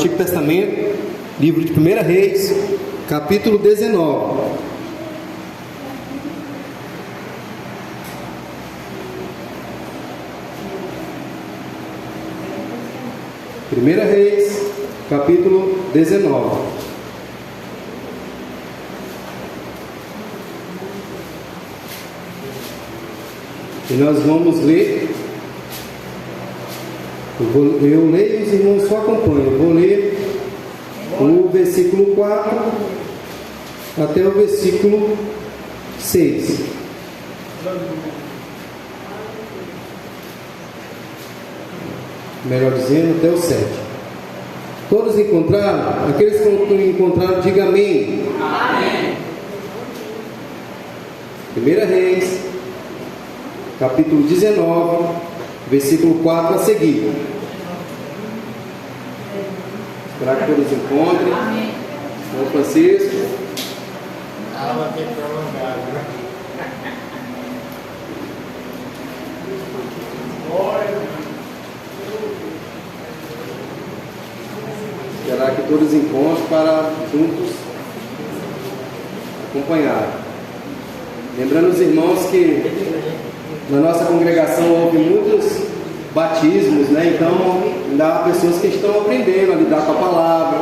Antigo Testamento, livro de 1 Reis, capítulo 19. Primeira Reis, capítulo 19. E nós vamos ler. Eu leio e os irmãos só acompanham. Eu vou ler o versículo 4 até o versículo 6. Melhor dizendo, até o 7. Todos encontraram? Aqueles que não encontraram, diga amém. Amém. 1 Reis, capítulo 19, versículo 4 a seguir. Esperar que todos encontrem. Amém. São Francisco. Ela tem prolongado, né? Esperar que todos encontrem para juntos acompanhar. Lembrando os irmãos que na nossa congregação houve muitos batismos, né? Então ainda há pessoas que estão aprendendo a lidar com a palavra,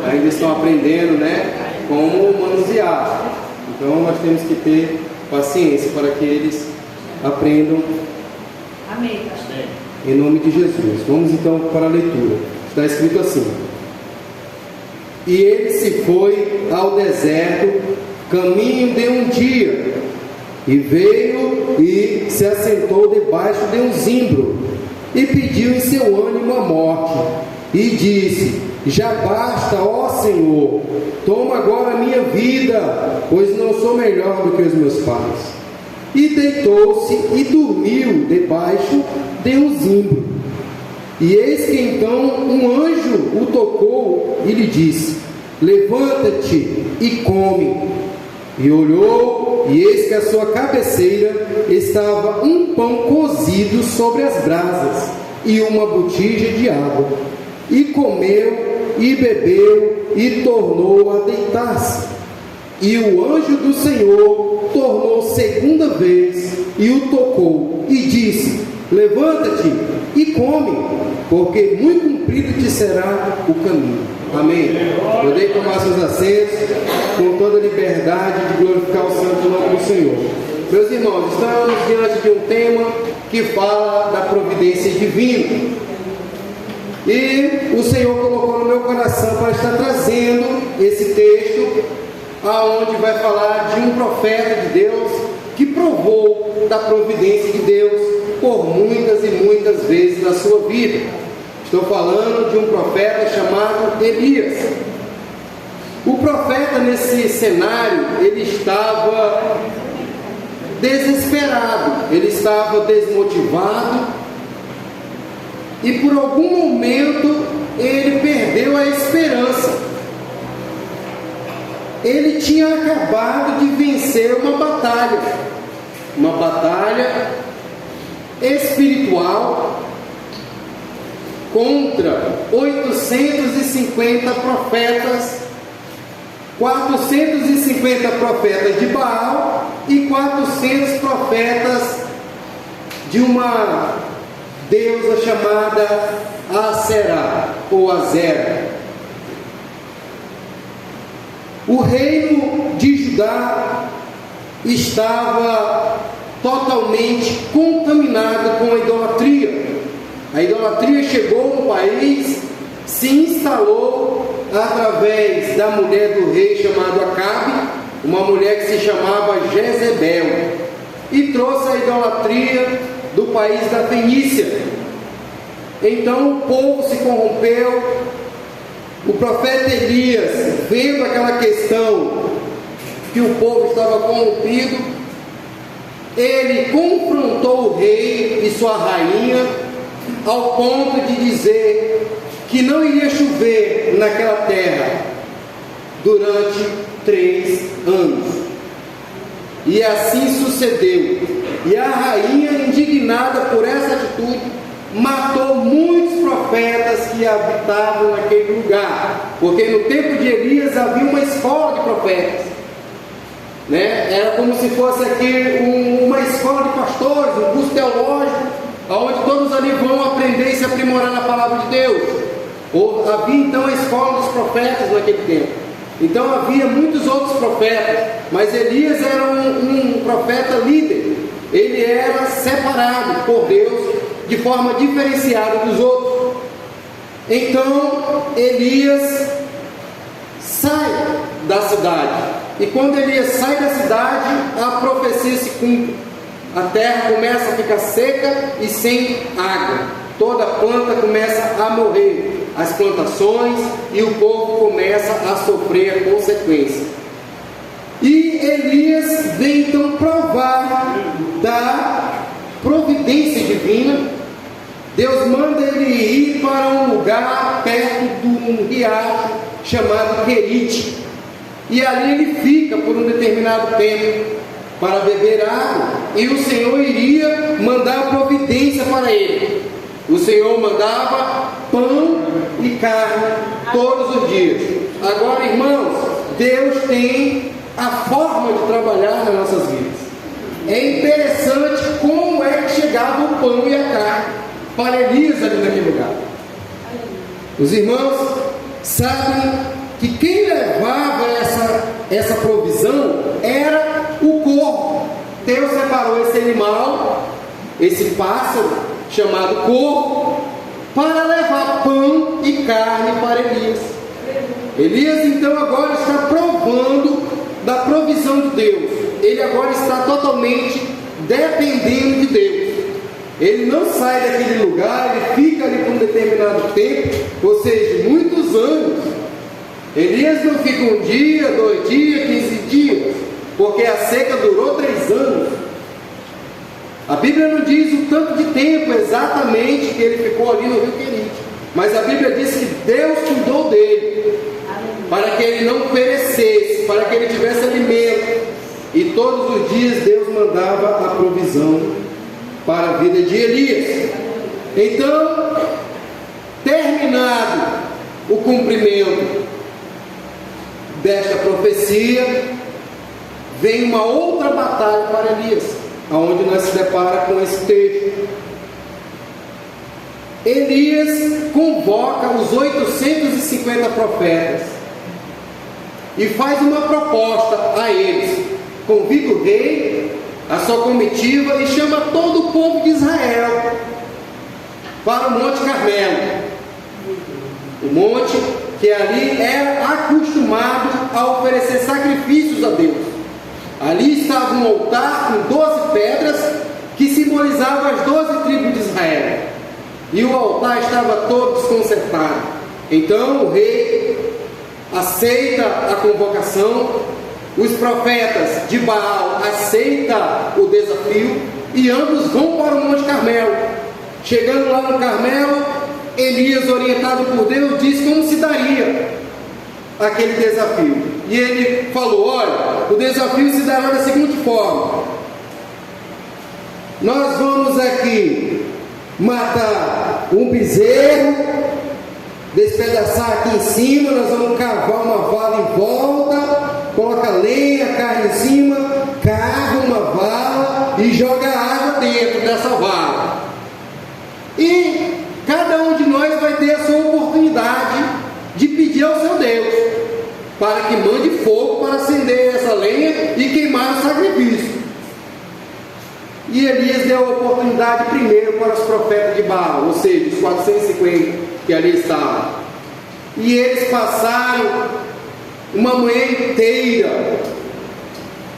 ainda estão aprendendo, né? Como manusear. Então nós temos que ter paciência para que eles aprendam. Amém. Em nome de Jesus. Vamos então para a leitura. Está escrito assim: E ele se foi ao deserto, caminho de um dia, e veio e se assentou debaixo de um zimbro, e pediu em seu ânimo a morte, e disse: Já basta, ó Senhor, toma agora a minha vida, pois não sou melhor do que os meus pais. E deitou-se e dormiu debaixo de um zimbro. E eis que então um anjo o tocou e lhe disse: Levanta-te e come. E olhou, e eis que à sua cabeceira estava um pão cozido sobre as brasas e uma botija de água. E comeu e bebeu e tornou a deitar-se. E o anjo do Senhor tornou segunda vez e o tocou e disse: Levanta-te e come, porque muito comprido te será o caminho. Amém. Podem tomar seus assentos com toda a liberdade de glorificar o santo nome do Senhor. Meus irmãos, estamos diante de um tema que fala da providência divina. E o Senhor colocou no meu coração para estar trazendo esse texto, aonde vai falar de um profeta de Deus que provou da providência de Deus por muitas e muitas vezes na sua vida. Estou falando de um profeta chamado Elias. O profeta, nesse cenário, ele estava desesperado, ele estava desmotivado, e por algum momento ele perdeu a esperança. Ele tinha acabado de vencer uma batalha espiritual contra 850 profetas, 450 profetas de Baal e 400 profetas de uma deusa chamada Aserá ou Azera. O reino de Judá estava totalmente contaminado com a idolatria. A idolatria chegou no país, se instalou através da mulher do rei chamado Acabe, uma mulher que se chamava Jezebel, e trouxe a idolatria do país da Fenícia. Então o povo se corrompeu. O profeta Elias, vendo aquela questão que o povo estava corrompido, ele confrontou o rei e sua rainha, ao ponto de dizer que não iria chover naquela terra durante 3 anos. E assim sucedeu. E a rainha, indignada por essa atitude, matou muitos profetas que habitavam naquele lugar, porque no tempo de Elias havia uma escola de profetas, né? Era como se fosse aqui uma escola de pastores, um curso teológico, onde todos ali vão aprender e se aprimorar na palavra de Deus. Havia então a escola dos profetas naquele tempo. Então havia muitos outros profetas, mas Elias era um profeta líder. Ele era separado por Deus de forma diferenciada dos outros. Então Elias sai da cidade, e quando Elias sai da cidade, a profecia se cumpre. A terra começa a ficar seca e sem água, toda planta começa a morrer, as plantações, e o povo começa a sofrer a consequência. E Elias vem então provar da providência divina. Deus manda ele ir para um lugar perto de um riacho chamado Querite, e ali ele fica por um determinado tempo para beber água, e o Senhor iria mandar providência para ele. O Senhor mandava pão e carne todos os dias. Agora, irmãos, Deus tem a forma de trabalhar nas nossas vidas. É interessante como é que chegava o pão e a carne para Elias ali naquele lugar. Os irmãos sabem que quem levava essa provisão era o corvo. Deus separou esse animal, esse pássaro chamado corvo, para levar pão e carne para Elias. Elias então agora está provando da provisão de Deus. Ele agora está totalmente dependendo de Deus. Ele não sai daquele lugar, ele fica ali por um determinado tempo, ou seja, muitos anos. Elias não fica um dia, 2 dias, 15 dias, porque a seca durou 3 anos. A Bíblia não diz o tanto de tempo exatamente que ele ficou ali no rio Querite, mas a Bíblia diz que Deus cuidou dele, para que ele não perecesse, para que ele tivesse alimento, e todos os dias Deus mandava a provisão para a vida de Elias. Então, terminado o cumprimento desta profecia, vem uma outra batalha para Elias, aonde nós se depara com esse texto. Elias convoca os 850 profetas e faz uma proposta a eles. Convida o rei, a sua comitiva, e chama todo o povo de Israel para o Monte Carmelo, o monte que ali era acostumado a oferecer sacrifícios a Deus. Ali estava um altar com 12 pedras que simbolizavam as 12 tribos de Israel, e o altar estava todo desconcertado. Então o rei aceita a convocação, os profetas de Baal aceitam o desafio, e ambos vão para o Monte Carmelo. Chegando lá no Carmelo, Elias, orientado por Deus, diz como se daria aquele desafio. E ele falou: olha, o desafio se dará da seguinte forma: nós vamos aqui matar um bezerro, despedaçar aqui em cima, nós vamos cavar uma vala em volta, coloca lenha, carne em cima, cava uma vala e joga água dentro dessa vala. E cada um de nós vai ter a sua oportunidade de pedir ao seu Deus para que mande fogo para acender essa lenha e queimar o sacrifício. E Elias deu a oportunidade primeiro para os profetas de Baal, ou seja, os 450 que ali estavam. E eles passaram uma manhã inteira,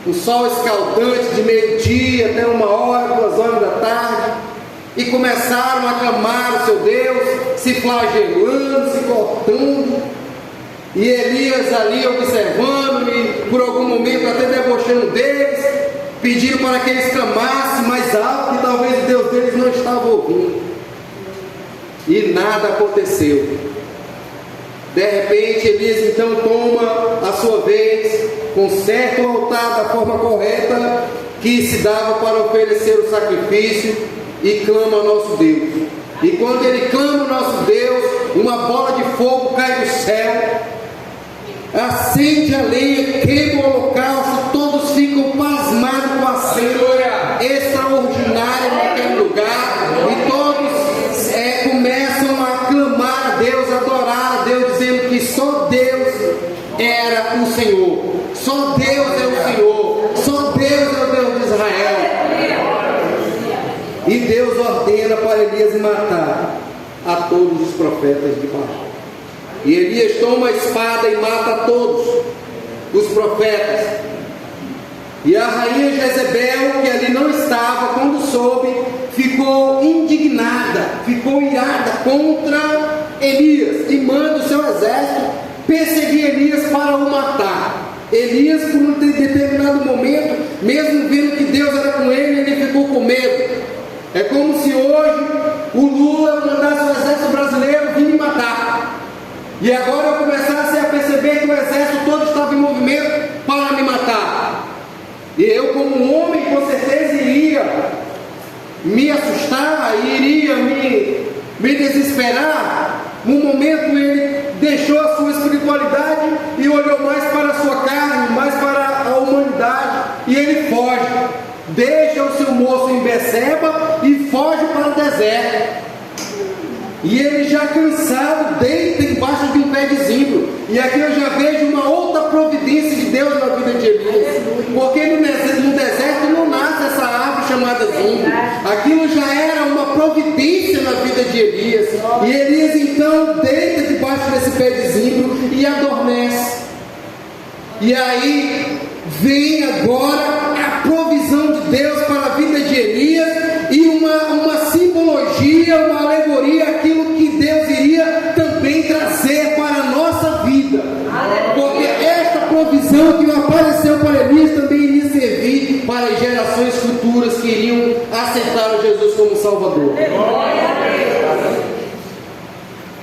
o sol escaldante, de meio-dia até 1 hora, 2 horas da tarde, e começaram a clamar o seu Deus, se flagelando, se cortando. E Elias ali observando, e por algum momento até debochando deles, pedindo para que eles clamassem mais alto, que talvez o Deus deles não estava ouvindo. E nada aconteceu. De repente Elias então toma a sua vez, conserta o altar da forma correta que se dava para oferecer o sacrifício, e clama ao nosso Deus. E quando ele clama o nosso Deus, uma bola de fogo cai do céu, acende a lenha, queima o holocausto, todos ficam pasmados com a cena extraordinária naquele lugar, e todos começam a clamar a Deus, adorar a Deus, dizendo que só Deus era o Senhor, só Deus é o Senhor, só Deus é o Deus de Israel. E Deus ordena para Elias matar a todos os profetas de Baal. E Elias toma a espada e mata a todos os profetas. E a rainha Jezebel, que ali não estava, quando soube, ficou indignada, ficou irada contra Elias, e manda o seu exército perseguir Elias para o matar. Elias, por um determinado momento, mesmo vendo que Deus era com ele, ele ficou com medo. É como se hoje o Lula mandasse o exército brasileiro vir me matar, e agora eu começasse a perceber que o exército todo estava em movimento para me matar. E eu, como homem, com certeza iria me assustar, iria me desesperar. No momento ele deixou a sua espiritualidade e olhou mais para a sua carne, mais para a humanidade, e ele foge. Deixa o seu moço em Beceba e foge para o deserto. E ele, já cansado, deita embaixo de um pé de zimbro. E aqui eu já vejo uma outra providência de Deus na vida de Elias, porque no deserto não nasce essa árvore chamada zimbro. Aquilo já era uma providência na vida de Elias. E Elias então deita debaixo desse pé de zimbro e adormece. E aí vem agora a provisão de Deus para a vida de Elias, e uma simbologia, uma alegoria, aquilo que Deus iria também trazer para a nossa vida. Porque esta provisão que apareceu para Elias também iria servir para as gerações futuras que iriam aceitar Jesus como Salvador.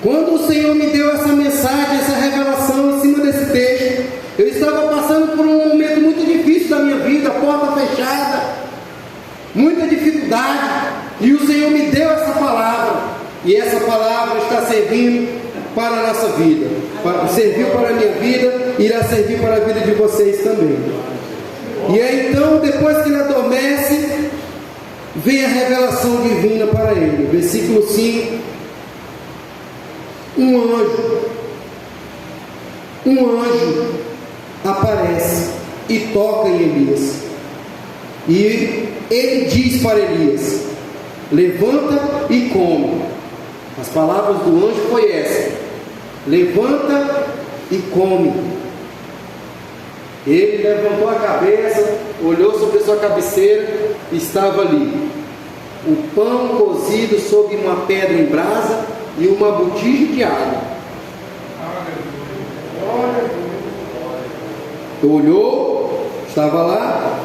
Quando o Senhor me deu essa mensagem, essa revelação em cima desse texto, eu estava passando por um momento muito difícil da minha vida, porta fechada, muita dificuldade, e o Senhor me deu essa palavra, e essa palavra está servindo para a nossa vida, serviu para a minha vida, irá servir para a vida de vocês também. E aí então, depois que ele adormece, vem a revelação divina para ele. Versículo 5: um anjo aparece e toca em Elias, e ele diz para Elias: levanta e come. As palavras do anjo foi essa: levanta e come. Ele levantou a cabeça, olhou sobre a sua cabeceira, estava ali o pão cozido sobre uma pedra em brasa e uma botija de água. Olhou, estava lá,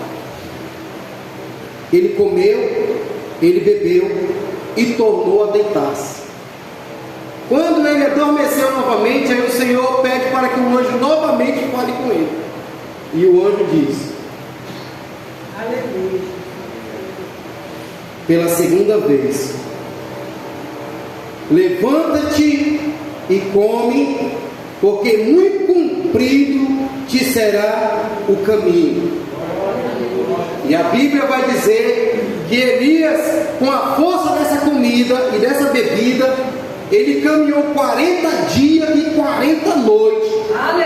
ele comeu, ele bebeu e tornou a deitar-se. Quando ele adormeceu novamente, aí o Senhor pede para que o anjo novamente fale com ele. E o anjo diz: aleluia, pela segunda vez: levanta-te e come, porque muito comprido te será o caminho. E a Bíblia vai dizer que Elias, com a força dessa comida e dessa bebida, ele caminhou 40 dias e 40 noites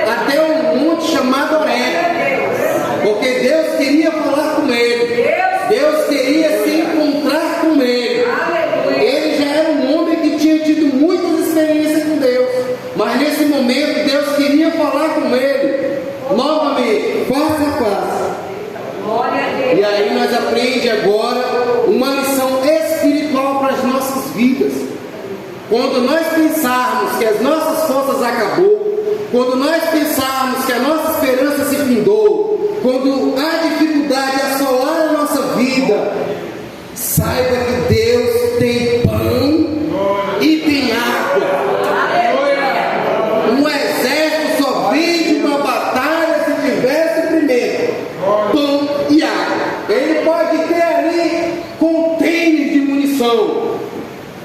até um monte chamado Horebe, porque Deus queria falar com ele, Deus queria se encontrar com ele. Ele já era um homem que tinha tido muitas experiências com Deus, mas nesse momento Deus queria falar com ele novamente, face a face. E aí nós aprendemos agora uma lição espiritual para as nossas vidas. Quando nós pensarmos que as nossas forças acabou, quando nós pensarmos que a nossa esperança se findou, quando a dificuldade assolar a nossa vida, saiba que Deus tem pão e tem água. Um exército só vence uma batalha se tiver suprimento, pão e água. Ele pode ter ali containers de munição,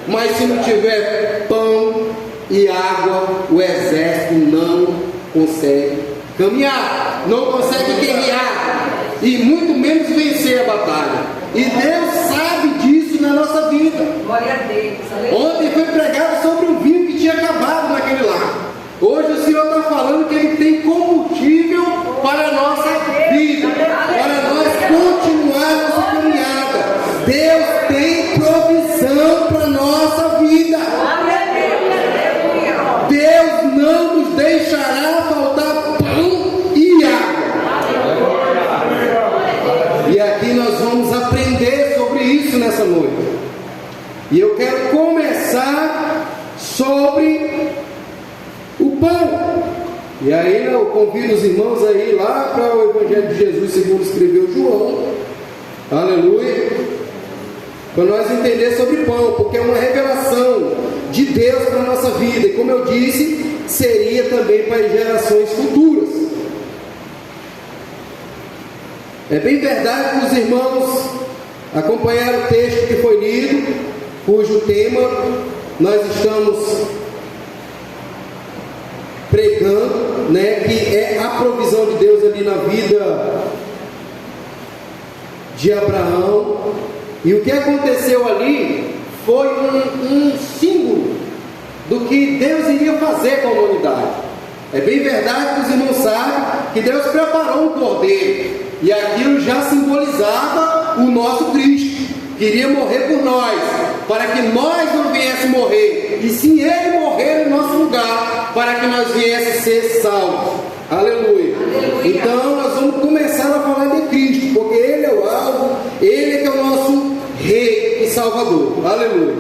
mas se não tiver pão e água, o exército não consegue caminhar, não consegue guerrear e muito menos vencer a batalha. E Deus sabe disso na nossa vida. Glória a Deus. Ontem foi pregado sobre um vinho que tinha acabado naquele lar. Hoje o Senhor está falando que Ele tem combustível para a nossa vida, para nós continuar nossa caminhada. Deus tem provisão para a nossa vida. Deus não nos deixará faltar pão e água. E aqui nós vamos aprender sobre isso nessa noite. E eu quero começar sobre o pão. E aí eu convido os irmãos a ir lá para o Evangelho de Jesus segundo escreveu João. Aleluia. Para nós entender sobre pão, porque é uma revelação de Deus para a nossa vida. E como eu disse, seria também para as gerações futuras. É bem verdade que os irmãos acompanharam o texto que foi lido, cujo tema nós estamos pregando, né, que é a provisão de Deus ali na vida de Abraão. E o que aconteceu ali foi um símbolo do que Deus iria fazer com a humanidade. É bem verdade que os irmãos sabem que Deus preparou um cordeiro, e aquilo já simbolizava o nosso Cristo, que iria morrer por nós, para que nós não viéssemos morrer, e sim Ele morrer em nosso lugar, para que nós viéssemos ser salvos. Aleluia. Aleluia. Então nós vamos começar a falar de Cristo, porque Ele é o alvo, Ele é que é o nosso Rei e Salvador. Aleluia.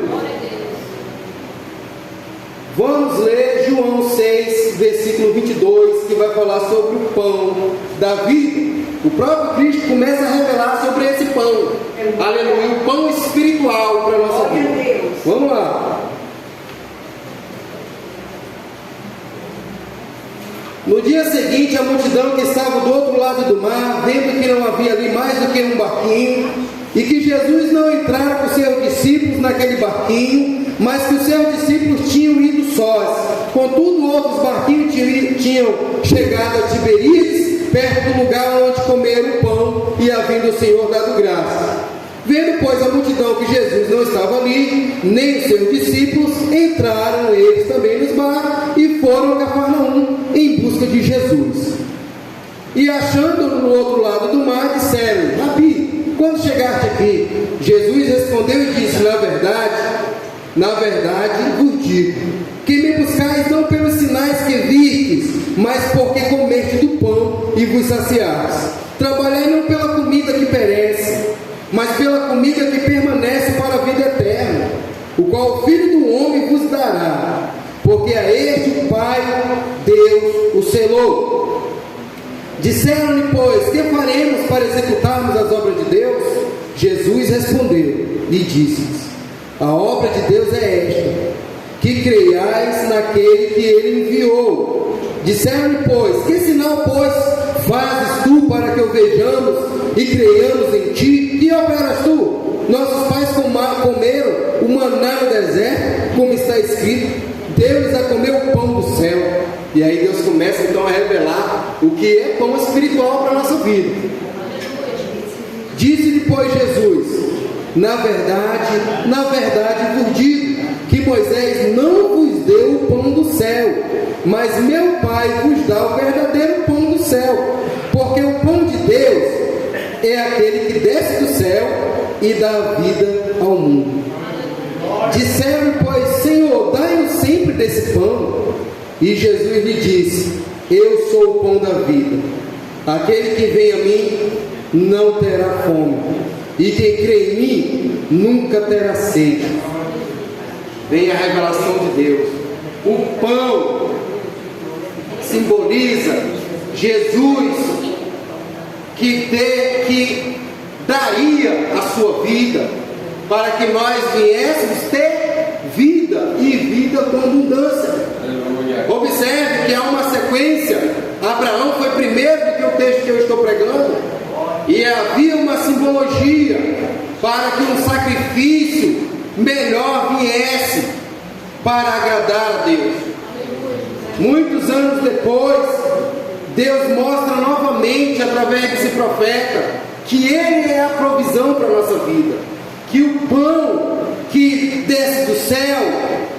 Vamos ler João 6, versículo 22, que vai falar sobre o pão da vida. O próprio Cristo começa a revelar sobre esse pão. Aleluia. O pão espiritual para a nossa vida. Vamos lá. No dia seguinte, a multidão que estava do outro lado do mar, vendo que não havia ali mais do que um barquinho, e que Jesus não entrara com seus discípulos naquele barquinho, mas que os seus discípulos tinham ido sós. Contudo, outros barquinhos tinham chegado a Tiberíades, perto do lugar onde comeram o pão e havendo o Senhor dado graça. Vendo, pois, a multidão que Jesus não estava ali, nem os seus discípulos, entraram eles também nos barcos e foram a Cafarnaum em busca de Jesus. E achando-o no outro lado do mar, disseram: Rabi, quando chegaste aqui? Jesus respondeu e disse: Na verdade vos digo, que me buscais não pelos sinais que vistes, mas porque comeste do pão e vos saciastes. Trabalhai não pela comida que perece, mas pela comida que permanece para a vida eterna, o qual o Filho do Homem vos dará, porque a este o Pai, Deus, o selou. Disseram-lhe, pois, que faremos para executarmos as obras de Deus? Jesus respondeu e disse-lhes: a obra de Deus é esta, que creiais naquele que Ele enviou. Disseram-lhe, pois, que sinal, pois, fazes tu para que o vejamos e creiamos em ti? Que operas tu? Nossos pais comeram o maná no deserto, como está escrito: Deus a comer o pão do céu. E aí Deus começa então a revelar o que é pão espiritual para a nossa vida. Disse-lhe, pois, Jesus: na verdade vos digo, que Moisés não vos deu o pão do céu, mas meu Pai vos dá o verdadeiro pão do céu, porque o pão de Deus é aquele que desce do céu e dá vida ao mundo. Disseram, pois, Senhor, dai-nos sempre desse pão. E Jesus lhe disse: eu sou o pão da vida. Aquele que vem a mim não terá fome, e quem crê em mim nunca terá sede. Vem a revelação de Deus. O pão simboliza Jesus que daria a sua vida para que nós viéssemos ter vida e vida com abundância. Observe que há uma sequência. Abraão foi primeiro do que o texto que eu estou pregando, e havia uma simbologia para que um sacrifício melhor viesse para agradar a Deus. Muitos anos depois, Deus mostra novamente, através desse profeta, que Ele é a provisão para a nossa vida, que o pão que desce do céu,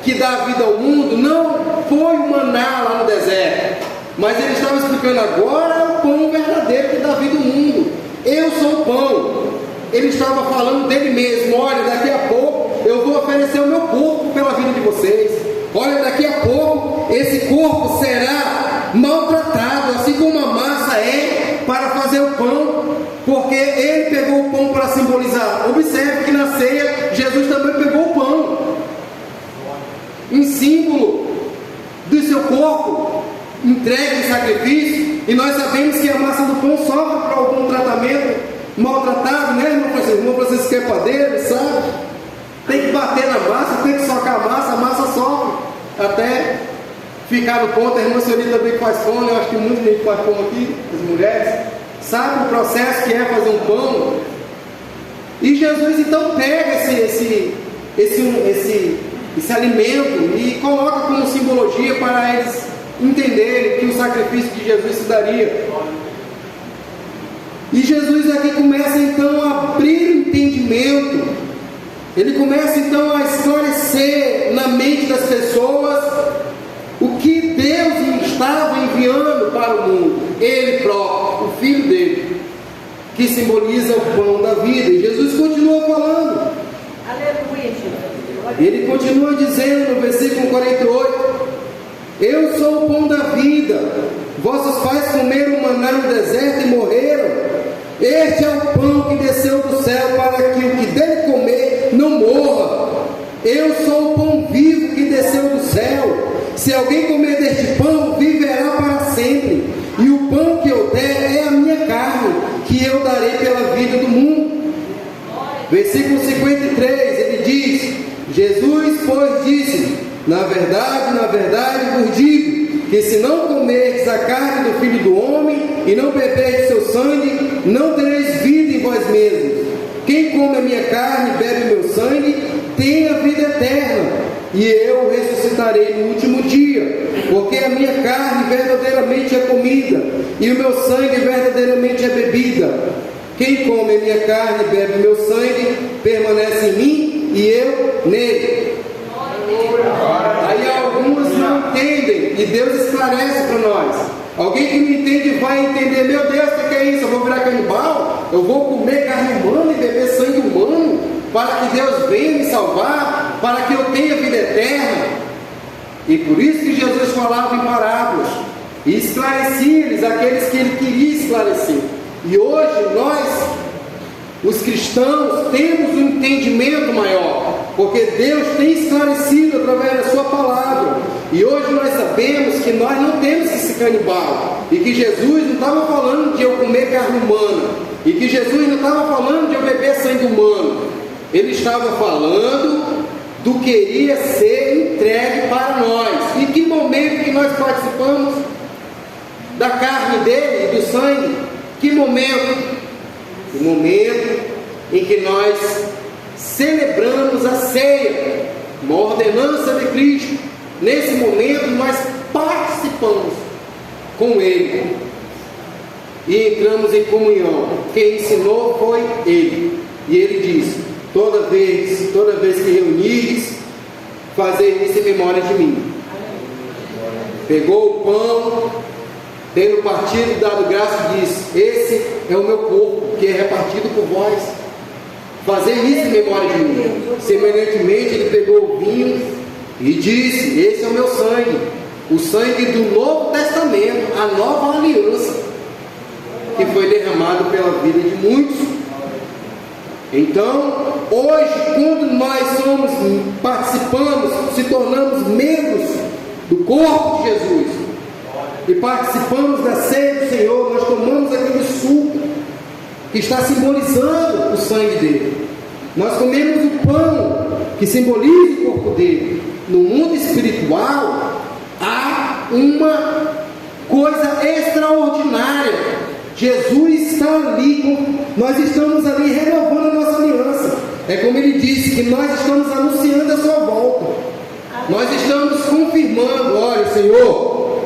que dá vida ao mundo, não foi o maná lá no deserto, mas Ele estava explicando agora é o pão verdadeiro que dá vida ao mundo. Eu sou o pão. Ele estava falando dele mesmo. Olha, daqui a pouco eu vou oferecer o meu corpo pela vida de vocês. Olha, daqui a pouco esse corpo será maltratado, assim como a massa é para fazer o pão, porque Ele pegou o pão para simbolizar. Observe que na ceia Jesus também pegou o pão em símbolo do seu corpo entregue em sacrifício, e nós sabemos que a massa do pão sofre por algum tratamento maltratado, né, irmão Francisco? Irmão Francisco que é padeiro, sabe? Tem que bater na massa, tem que socar a massa sofre até ficar no ponto. A irmã Senhorita também que faz pão, eu acho que muita gente faz pão aqui, as mulheres, sabe o processo que é fazer um pão. E Jesus então pega esse alimento e coloca como simbologia para eles entenderem que o sacrifício de Jesus se daria. E Jesus aqui começa então a abrir o entendimento. Ele começa então a esclarecer na mente das pessoas o que Deus estava enviando para o mundo. Ele próprio, o Filho dele, que simboliza o pão da vida. E Jesus continua falando. Aleluia, Jesus. Ele continua dizendo no versículo 48: eu sou o pão da vida. Vossos pais comeram o maná no deserto e morreram. Este é o pão que desceu do céu, para que o que dele comer não morra. Eu sou o pão vivo que desceu do céu. Se alguém comer deste pão, viverá para sempre. E o pão que eu der é a minha carne, que eu darei pela vida do mundo. Versículo 53, ele diz: Jesus, pois, disse: na verdade vos digo, que se não comerdes a carne do Filho do Homem e não beberdes seu sangue, não tereis vida em vós mesmos. Quem come a minha carne e bebe o meu sangue, tem a vida eterna, e eu o ressuscitarei no último dia. Porque a minha carne verdadeiramente é comida, e o meu sangue verdadeiramente é bebida. Quem come a minha carne e bebe o meu sangue, permanece em mim e eu nele. Aí alguns não entendem e Deus esclarece para nós. Alguém que não entende vai entender: meu Deus, o que é isso? Eu vou virar canibal? Eu vou comer carne humana e beber sangue humano para que Deus venha me salvar, para que eu tenha vida eterna? E por isso que Jesus falava em parábolas e esclarecia-lhes aqueles que Ele queria esclarecer. E hoje nós, os cristãos, temos um entendimento maior, porque Deus tem esclarecido através da sua palavra. E hoje nós sabemos que nós não temos que ser canibal, e que Jesus não estava falando de eu comer carne humana, e que Jesus não estava falando de eu beber sangue humano. Ele estava falando do que iria ser entregue para nós. E que momento que nós participamos da carne dele e do sangue? Que momento? O momento em que nós celebramos a ceia, uma ordenança de Cristo. Nesse momento nós participamos com Ele e entramos em comunhão. Quem ensinou foi Ele. E Ele disse: toda vez que reunires, fazei isso em memória de mim. Pegou o pão, tendo partido, dado graça, disse: esse é o meu corpo, que é repartido por vós. Fazer isso em memória de mim. Semelhantemente, ele pegou o vinho e disse: esse é o meu sangue, o sangue do Novo Testamento, a nova aliança, que foi derramado pela vida de muitos. Então, hoje, quando nós participamos, se tornamos membros do corpo de Jesus e participamos da ceia do Senhor, nós tomamos aquele suco que está simbolizando o sangue dele. Nós comemos o pão que simboliza o corpo dele. No mundo espiritual há uma coisa extraordinária. Jesus está ali, nós estamos ali renovando a nossa aliança. É como ele disse, que nós estamos anunciando a sua volta. nós estamos confirmando, olha, Senhor,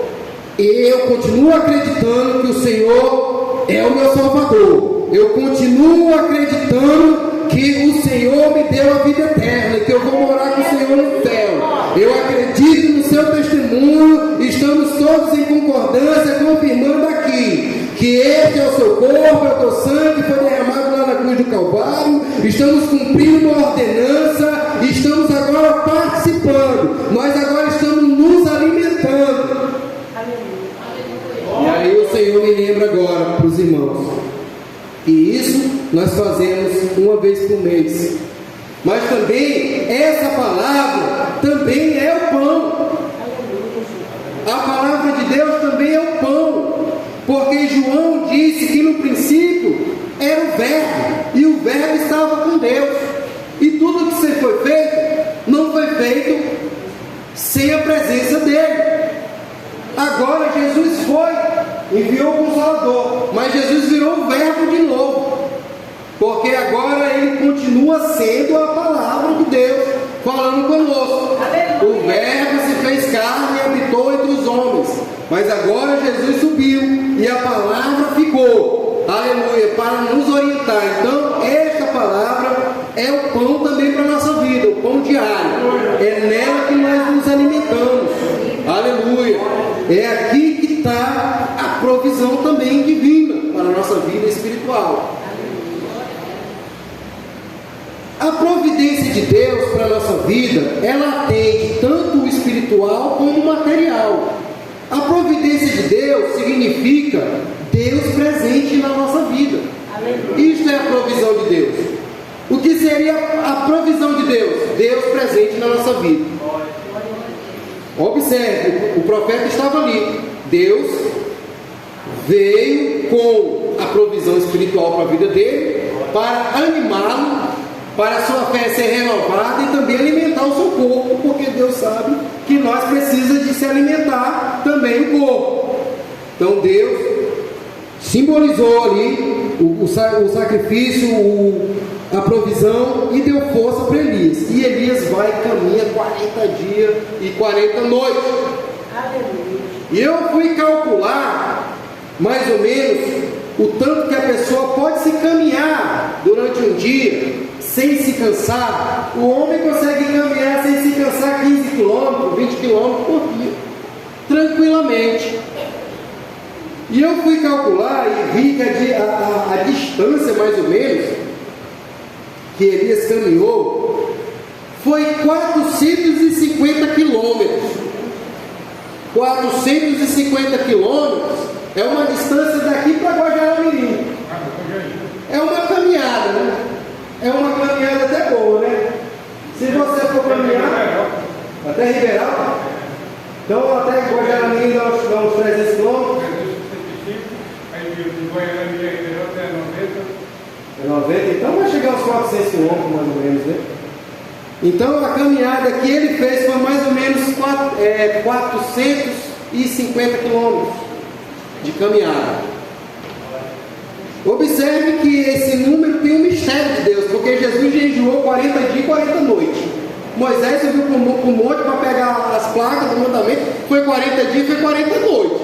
eu continuo acreditando que o Senhor é o meu Salvador. Eu continuo acreditando que o Senhor me deu a vida eterna, que eu vou morar com o Senhor no céu. Eu acredito no seu testemunho. Estamos todos em concordância, confirmando aqui que este é o seu corpo, é o teu sangue que foi derramado lá na cruz do Calvário. Estamos cumprindo uma ordenança, estamos agora participando, nós agora estamos nos alimentando. E aí o Senhor me lembra agora para os irmãos, e isso nós fazemos uma vez por mês. Mas também essa palavra também é o pão. A palavra de Deus também é o pão, porque João disse que no princípio era o verbo, e o verbo estava com Deus, e tudo que foi feito não foi feito sem a presença dele. Agora Jesus enviou o Consolador, mas Jesus virou o verbo de novo, porque agora ele continua sendo a palavra de Deus falando conosco. O verbo se fez carne e habitou entre os homens, mas agora Jesus subiu e a palavra ficou, aleluia, para nos orientar. Então esta palavra é o pão também para a nossa vida, o pão diário, é nela que nós nos alimentamos, aleluia. É aqui que está a provisão também divina para a nossa vida espiritual. A providência de Deus para a nossa vida, ela atende tanto o espiritual como o material. A providência de Deus significa Deus presente na nossa vida. Isto é a provisão de Deus. O que seria a provisão de Deus? Deus presente na nossa vida. Observe, o profeta estava ali. Deus veio com a provisão espiritual para a vida dele, para animá-lo, para a sua fé ser renovada e também alimentar o seu corpo, porque Deus sabe que nós precisamos de se alimentar também o corpo. Então Deus simbolizou ali o sacrifício, a provisão, e deu força para Elias. E Elias vai e caminha 40 dias e 40 noites. E eu fui calcular mais ou menos o tanto que a pessoa pode se caminhar durante um dia sem se cansar. O homem consegue caminhar sem se cansar 15 km, 20 km por dia, tranquilamente. E eu fui calcular e vi que a distância mais ou menos que Elias caminhou foi 450 quilômetros. 450 quilômetros é uma distância daqui para Guajará-Mirim. É uma caminhada, né? É uma caminhada até boa, né? Se você for caminhar até Ribeirão, então até Guajará-Mirim dá uns 300 quilômetros. Aí de Goiânia e Ribeirão até 90. É 90, então vai chegar aos 400 quilômetros mais ou menos, né? Então a caminhada que ele fez foi mais ou menos 450 quilômetros de caminhada. Observe que esse número tem um mistério de Deus, porque Jesus jejuou 40 dias e 40 noites. Moisés subiu para o monte para pegar as placas do mandamento, foi 40 dias e foi 40 noites.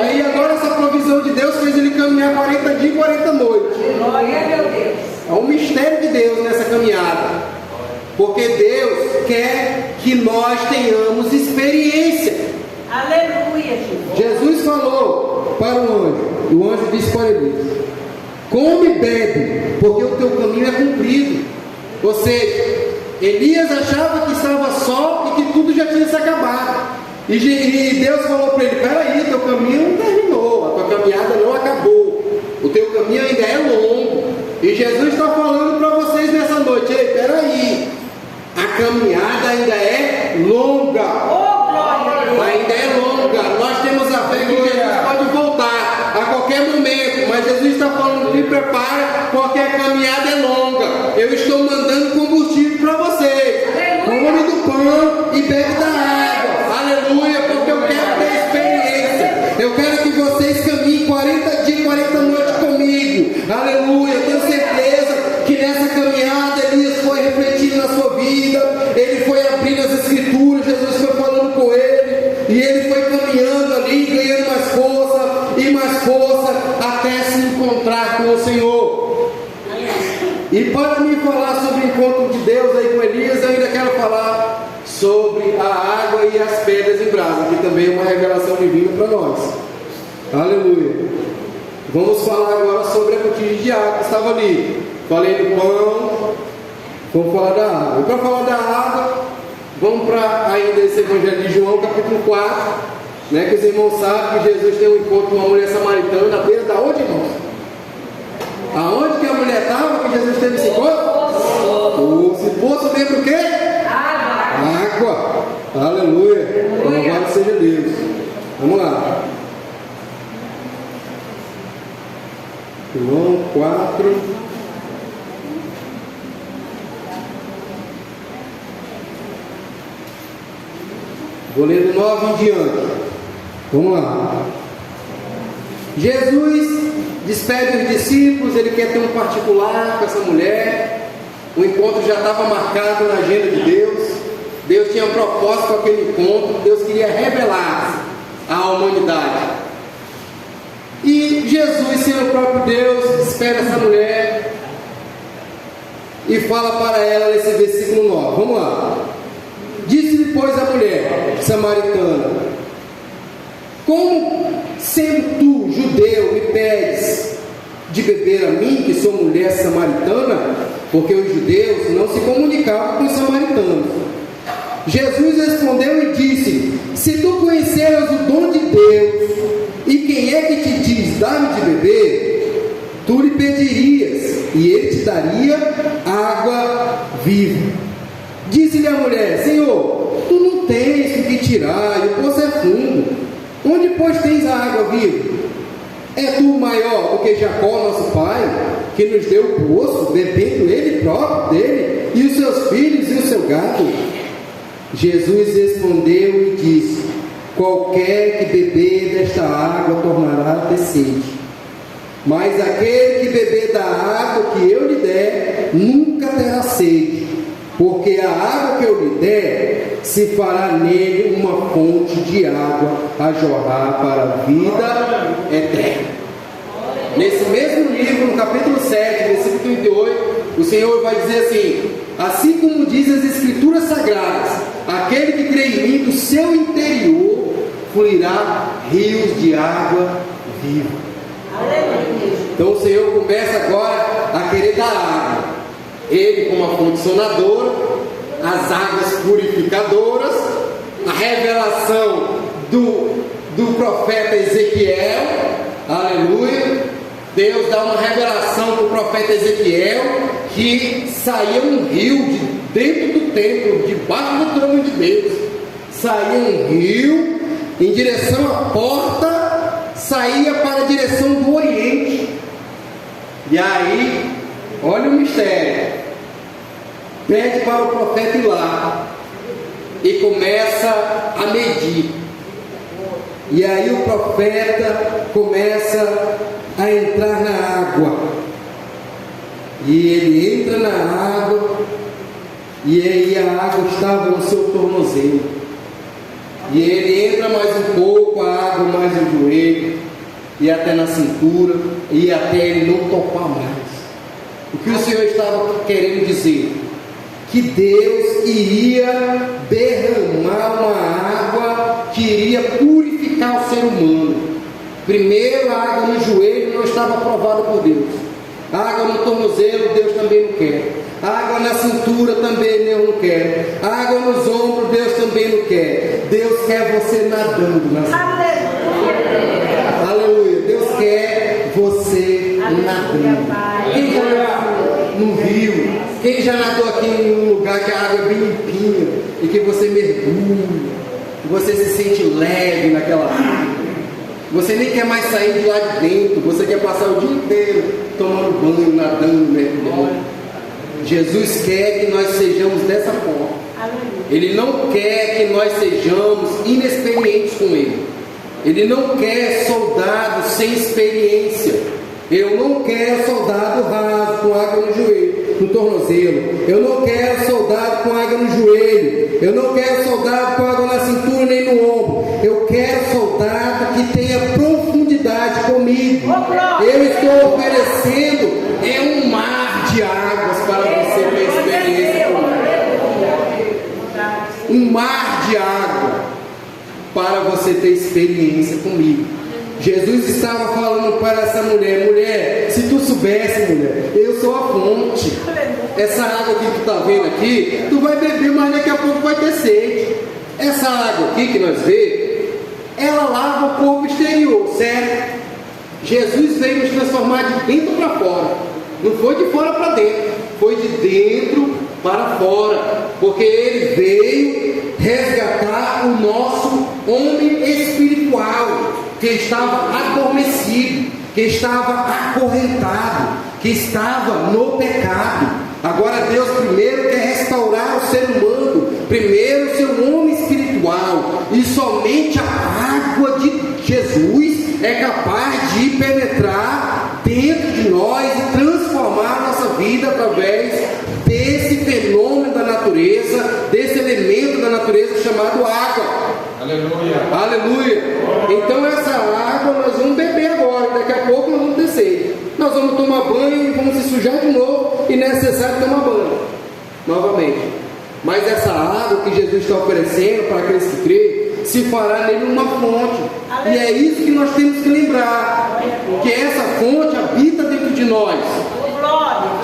Aí agora essa provisão de Deus fez ele caminhar 40 dias e 40 noites. Glória a Deus. Há um mistério de Deus nessa caminhada, porque Deus quer que nós tenhamos experiência. Aleluia, Jesus falou para o anjo, e o anjo disse para Elias: come e bebe, porque o teu caminho é cumprido. Ou seja, Elias achava que estava só e que tudo já tinha se acabado. E Deus falou para ele: peraí, teu caminho não terminou, a tua caminhada não acabou, o teu caminho ainda é longo. E Jesus está falando para vocês nessa noite: ei, peraí, a caminhada ainda é longa. Ainda é longa. Nós temos a fé que Jesus pode voltar a qualquer momento, mas Jesus está falando: me prepara, porque a caminhada é longa. Eu estou mandando combustível para vocês. Come do pão e bebe da água. Aleluia, porque eu quero ter experiência. Eu quero que vocês caminhem 40 dias, 40 noites comigo. Aleluia, eu tenho certeza que nessa caminhada Elias foi refletindo na sua vida, ele foi abrindo as escrituras, Jesus e mais força até se encontrar com o Senhor. E para me falar sobre o encontro de Deus aí com Elias, eu ainda quero falar sobre a água e as pedras em brasa, que também é uma revelação divina para nós. Aleluia. Vamos falar agora sobre a botija de água que estava ali. Falei do pão, vamos falar da água. E para falar da água, vamos para ainda esse Evangelho de João, capítulo 4, né, que os irmãos sabem que Jesus tem um encontro com uma mulher samaritana na beira da onde, irmãos? Aonde que a mulher estava que Jesus teve esse encontro? Se poço lembra o quê? Água. Aleluia. Louvado seja Deus. Vamos lá. João 4. Vou ler do 9 em diante. Vamos lá. Jesus despede os discípulos, ele quer ter um particular com essa mulher. O encontro já estava marcado na agenda de Deus. Deus tinha um propósito com aquele encontro. Deus queria revelar à humanidade. E Jesus, sendo o próprio Deus, despede essa mulher e fala para ela nesse versículo 9. Vamos lá. Disse-lhe, pois, a mulher samaritana: como, sendo tu judeu, me pedes de beber a mim, que sou mulher samaritana? Porque os judeus não se comunicavam com os samaritanos. Jesus respondeu e disse: se tu conheceras o dom de Deus, e quem é que te diz, dá-me de beber, tu lhe pedirias, e ele te daria água viva. Disse-lhe a mulher: Senhor, tu não tens o que tirar, e o poço é fundo. Onde, pois, tens a água viva? É tu maior do que Jacó, nosso pai, que nos deu o poço, bebendo ele próprio dele, e os seus filhos e o seu gado? Jesus respondeu e disse: qualquer que beber desta água tornará a ter sede. Mas aquele que beber da água que eu lhe der, nunca terá sede. Porque a água que eu lhe der, se fará nele uma fonte de água a jorrar para a vida eterna. Nesse mesmo livro, no capítulo 7, versículo 38, o Senhor vai dizer assim: assim como diz as Escrituras Sagradas, aquele que crê em mim, do seu interior fluirá rios de água viva. Então o Senhor começa agora a querer dar água. Ele como a fonte sonadora, as águas purificadoras, a revelação do profeta Ezequiel. Aleluia. Deus dá uma revelação para o profeta Ezequiel que saía um rio dentro do templo, debaixo do trono de Deus. Saía um rio em direção à porta, saía para a direção do Oriente. E aí, olha o mistério. Pede para o profeta ir lá e começa a medir. E aí o profeta começa a entrar na água. E ele entra na água, e aí a água estava no seu tornozelo. E ele entra mais um pouco, a água mais no joelho, e até na cintura, e até ele não topar mais. O que o Senhor estava querendo dizer? Que Deus iria derramar uma água que iria purificar o ser humano. Primeiro, a água no joelho não estava aprovada por Deus. A água no tornozelo, Deus também não quer. A água na cintura também Deus não quer. A água nos ombros, Deus também não quer. Deus quer você nadando na cintura. Aleluia. Deus quer você nadando. Quem já nadou no rio? Quem já nadou aqui em um lugar que a água é bem limpinha e que você mergulha, você se sente leve naquela água? Você nem quer mais sair de lá de dentro, você quer passar o dia inteiro tomando banho, nadando, mergulhando. Jesus quer que nós sejamos dessa forma. Ele não quer que nós sejamos inexperientes com Ele. Ele não quer soldados sem experiência. Eu não quero soldado raso com água no joelho, no tornozelo. Eu não quero soldado com água no joelho. Eu não quero soldado com água na cintura nem no ombro. Eu quero soldado que tenha profundidade estou oferecendo é um mar de águas para você ter experiência comigo. Um mar de água para você ter experiência comigo. Jesus estava falando para essa mulher: mulher, se tu soubesse, mulher, eu sou a fonte. Essa água que tu está vendo aqui, tu vai beber, mas daqui a pouco vai ter sede. Essa água aqui que nós vemos, ela lava o corpo exterior, certo? Jesus veio nos transformar de dentro para fora. Não foi de fora para dentro, foi de dentro para fora, porque Ele veio resgatar o nosso homem espiritual, que estava adormecido, que estava acorrentado, que estava no pecado. Agora Deus primeiro quer restaurar o ser humano, primeiro o seu homem espiritual, e somente a água de Jesus é capaz de penetrar dentro de nós e transformar a nossa vida através desse fenômeno da natureza, desse elemento da natureza chamado água. Aleluia. Aleluia. Então essa água nós vamos beber agora, daqui a pouco nós vamos descer. Nós vamos tomar banho e vamos se sujar de novo, e não é necessário tomar banho novamente. Mas essa água que Jesus está oferecendo para aqueles que creem, se fará nele uma fonte. E é isso que nós temos que lembrar, que essa fonte habita dentro de nós,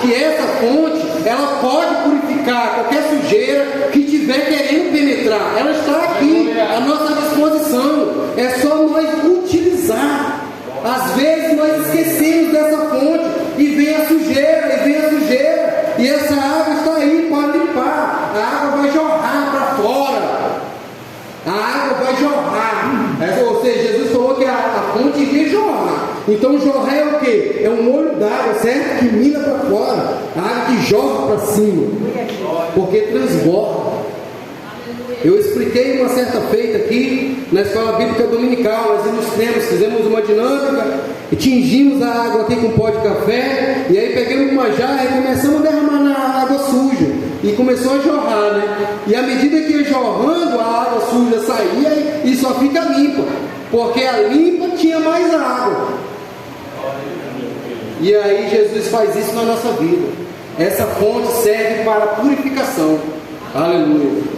que essa fonte ela pode purificar qualquer sujeira que estiver querendo penetrar. Ela está aqui à nossa disposição, é só nós utilizar. Às vezes nós esquecemos dessa fonte e vem a sujeira, e essa água está aí para limpar. A água vai jorrar para fora, a água vai jorrar. Ou seja, Jesus falou que a fonte iria jorrar. Então jorrar é o que? É um olho d'água, certo? Que mina para fora, a água que jorra para cima, porque transborda. Eu expliquei uma certa feita aqui na escola bíblica dominical. Nós ilustramos, fizemos uma dinâmica e tingimos a água aqui com pó de café, e aí pegamos uma jarra e começamos a derramar na água suja, e começou a jorrar, né? E à medida que ia jorrando, a água suja saía e só fica limpa, porque a limpa tinha mais água. E aí Jesus faz isso na nossa vida. Essa fonte serve para purificação. Aleluia.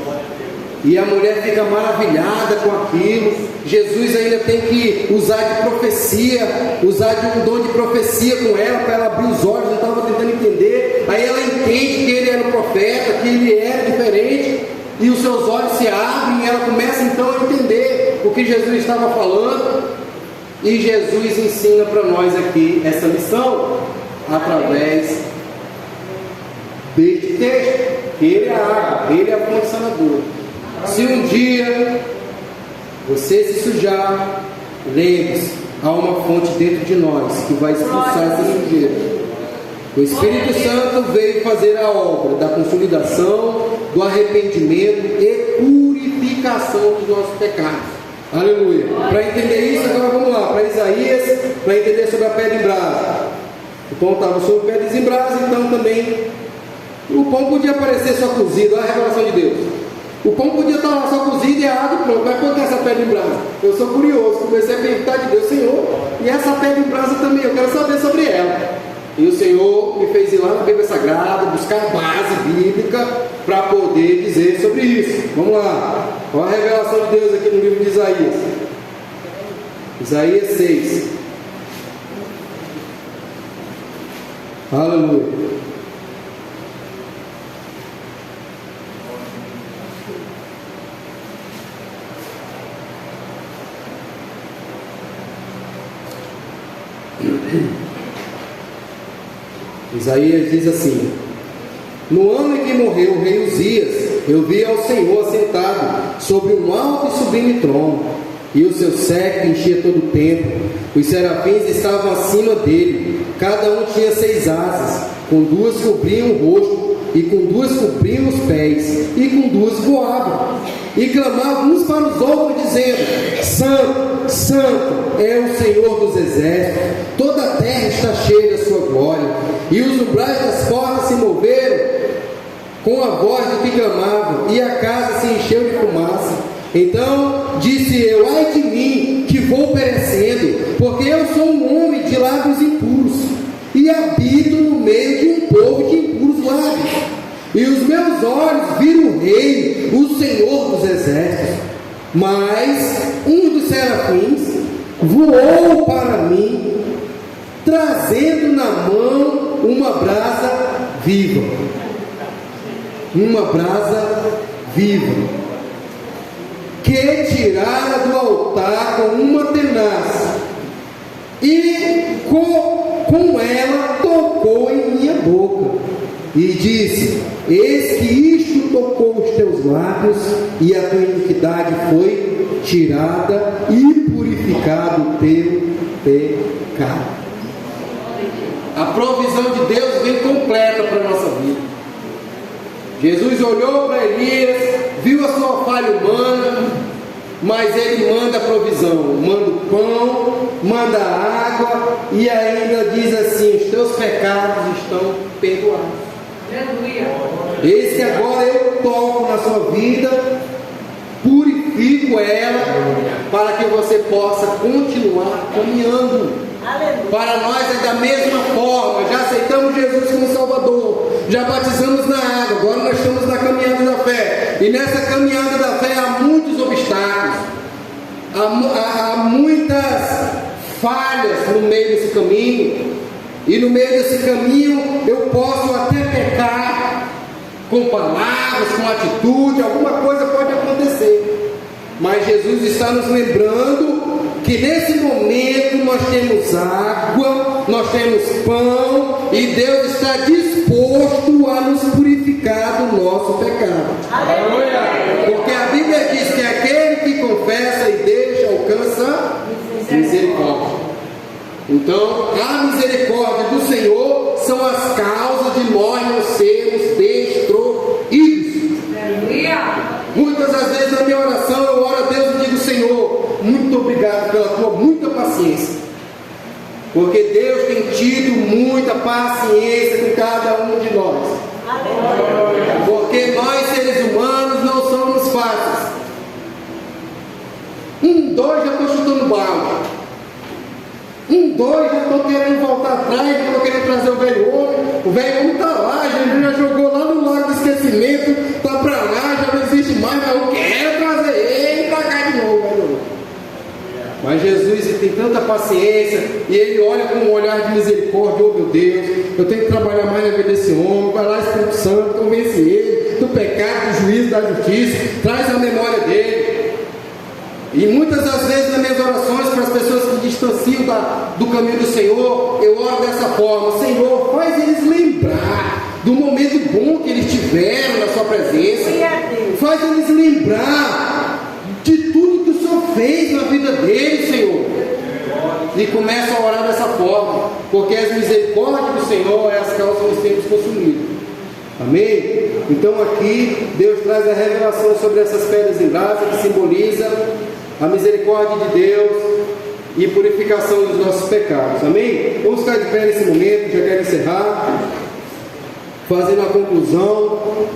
E a mulher fica maravilhada com aquilo. Jesus ainda tem que usar de profecia, usar de um dom de profecia com ela, para ela abrir os olhos. Não estava tentando entender. Aí ela entende que ele era um profeta, que ele era diferente, e os seus olhos se abrem, e ela começa então a entender o que Jesus estava falando. E Jesus ensina para nós aqui essa lição através deste texto, que ele é a água, ele é a fonte sanadora. Se um dia você se sujar, lembre-se, há uma fonte dentro de nós que vai expulsar essa sujeira. O Espírito Santo veio fazer a obra da consolidação, do arrependimento e purificação dos nossos pecados. Aleluia. Para entender isso, agora vamos lá para Isaías, para entender sobre a pedra em brasa. O pão estava sobre pedras em brasa, então também o pão podia aparecer só cozido. Olha a revelação de Deus. O pão podia estar lá só cozido e a água e pronto. Mas por que essa pedra em brasa? Eu sou curioso, comecei a perguntar de Deus: Senhor, e essa pedra em brasa também, eu quero saber sobre ela. E o Senhor me fez ir lá na Bíblia Sagrada, buscar a base bíblica para poder dizer sobre isso. Vamos lá. Olha a revelação de Deus aqui no livro de Isaías. Isaías 6. Aleluia. Isaías diz assim: no ano em que morreu o rei Uzias, eu vi ao Senhor assentado sobre um alto e sublime trono, e o seu séquito enchia todo o templo. Os serafins estavam acima dele, cada um tinha 6 asas, com 2 cobriam o rosto, e com 2 cobriam os pés, e com 2 voavam, e clamavam uns para os outros, dizendo: Santo, Santo é o Senhor dos exércitos, toda a terra está cheia da sua glória. E os umbrais das portas se moveram com a voz do que clamavam, e a casa se encheu de fumaça. Então disse eu: ai de mim, que vou perecendo, porque eu sou um homem de lábios impuros, e habito no meio de um povo de impuros lábios. E os meus olhos viram o Rei, o Senhor dos exércitos. Mas um dos serafins voou para mim, trazendo na mão uma brasa viva. Uma brasa viva, que tirara do altar com uma tenaz, e com ela tocou em minha boca, e disse: eis que isto tocou os teus lábios, e a tua iniquidade foi tirada, e purificado o teu pecado. A provisão de Deus vem completa para a nossa vida. Jesus olhou para Elias, viu a sua falha humana, mas ele manda a provisão, manda o pão, manda a água, e ainda diz assim: os teus pecados estão perdoados. Eis que agora eu toco na sua vida, purifico ela, para que você possa continuar caminhando. Para nós é da mesma forma. Já aceitamos Jesus como Salvador, já batizamos na água, agora nós estamos na caminhada da fé. E nessa caminhada da fé há muitos obstáculos, há muitas falhas no meio desse caminho. E no meio desse caminho eu posso até pecar com palavras, com atitude, alguma coisa pode acontecer. Mas Jesus está nos lembrando que nesse momento nós temos água, nós temos pão, e Deus está disposto a nos purificar do nosso pecado. Aleluia! Porque a Bíblia diz que aquele que confessa e deixa alcança misericórdia. Então, a misericórdia do Senhor são as causas de nós não sermos destruídos. Aleluia! Muitas das vezes na minha oração eu oro a Deus e digo: Senhor, muito obrigado pela tua muita paciência, porque Deus tem tido muita paciência com cada um de nós. Aleluia. Porque nós seres humanos não somos fáceis. Dois já estou chutando balde, dois já estou querendo voltar atrás, já estou querendo trazer o velho homem está lá, já jogou lá no lago do esquecimento, está para lá, já não existe mais, mas eu quero trazer ele para cá de novo. Mas Jesus, ele tem tanta paciência, e ele olha com um olhar de misericórdia: oh meu Deus, eu tenho que trabalhar mais na vida desse homem. Vai lá, Espírito Santo, convence ele do pecado, do juízo, da justiça, traz a memória dele. E muitas das vezes nas minhas orações para as pessoas que distanciam do caminho do Senhor, eu oro dessa forma: Senhor, faz eles lembrar do momento bom que eles tiveram na sua presença, faz eles lembrar de tudo que o Senhor fez na vida deles, Senhor. E começa a orar dessa forma, porque as misericórdias do Senhor é as causas que nós temos consumido. Amém? Então aqui Deus traz a revelação sobre essas pedras em brasa, que simboliza a misericórdia de Deus e purificação dos nossos pecados. Amém? Vamos ficar de pé nesse momento, já quero encerrar, fazendo a conclusão.